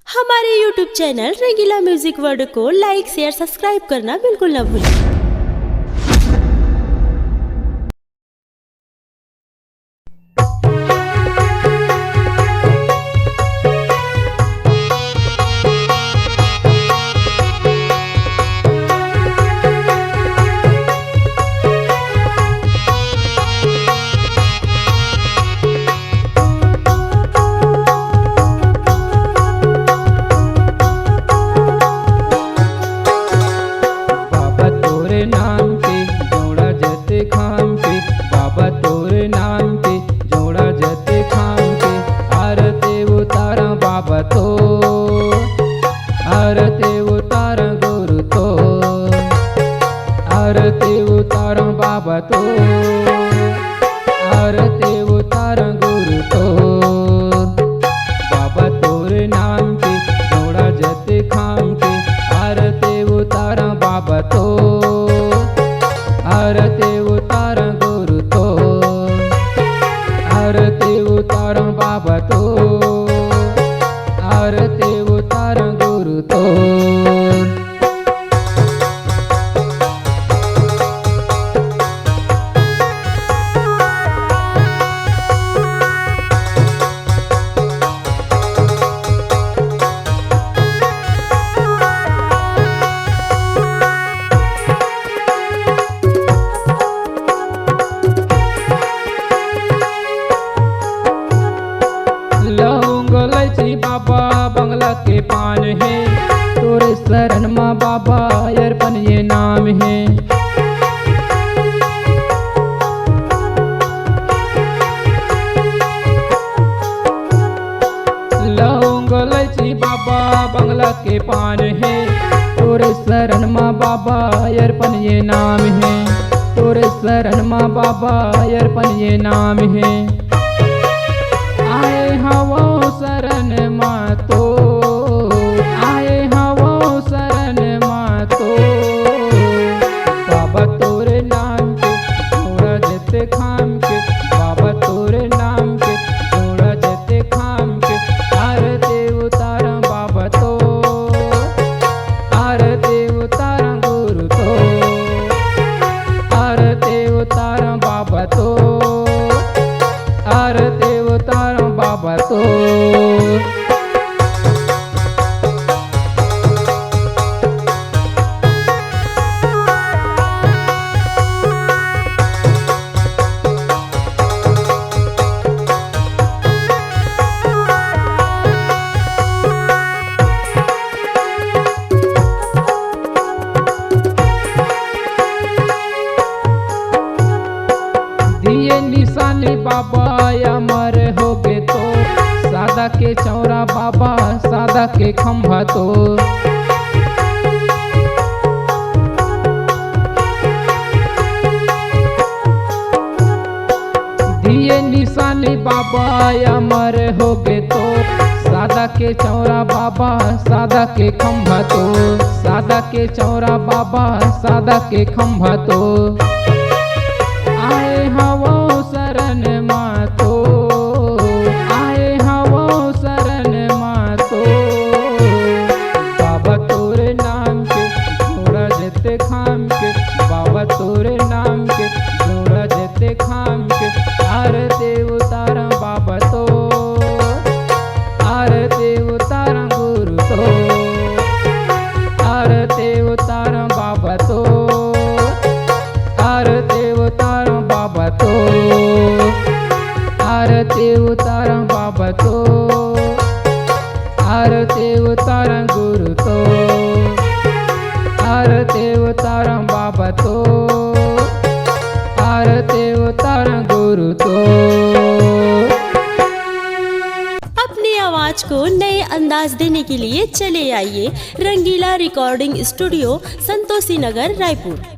हमारे YouTube channel रंगीला music world को लाइक share subscribe करना बिल्कुल न भूलें। आरती उतार गुरु तो आरती उतार बाबा तो आरती उतार गुरु तो बाबा तोरे नाम के जोड़ा जते खाम के आरती उतार बाबा तो आरती उतार गुरु तो आरती उतार बाबा तो आरती उतार गुरु तो लौंग इलायची बाबा बंगला के पान है तोरे शरण माँ बाबा अर्पण ये नाम है। लौंग इलायची बाबा बंगला के पान है तोरे शरण माँ बाबा अर्पण ये नाम है तोरे शरण माँ बाबा अर्पण ये नाम है। आए हवो शरण माँ तो आए हवो शरण माँ तो बाबा तोरे नाम के जोड़ा जते खाम के बाबा तोरे नाम के जोड़ा जते खाम के आरती उतार बाबा तो आरती उतार गुरु तो आरती उतार बाबा तो आरती उतार बाबा तो दिए निशानी बाबा अमर हो गए तो सादा के चौरा बाबा सादा के खंभा तो दिए निशानी बाबा अमर हो गए तो सादा के चौरा बाबा सादा के खंभा तो सादा के चौरा बाबा सादा के खंभा तो आए हवो शरण माँ तो आए हवो शरण माँ तो बाबा तोरे नाम के जोड़ा जते खाम के बाबा तोरे नाम के जोड़ा जते खाम के आरती उतार बाबा तो आरती उतार गुरु तो आरती उतार बाबा तो आरती उतार बाबा तो आरती उतार बाबा तो आरती उतार गुरु तो आरती उतार बाबा तो आरती उतार गुरु तो। अपनी आवाज को नए अंदाज देने के लिए चले आइए रंगीला रिकॉर्डिंग स्टूडियो संतोषी नगर रायपुर।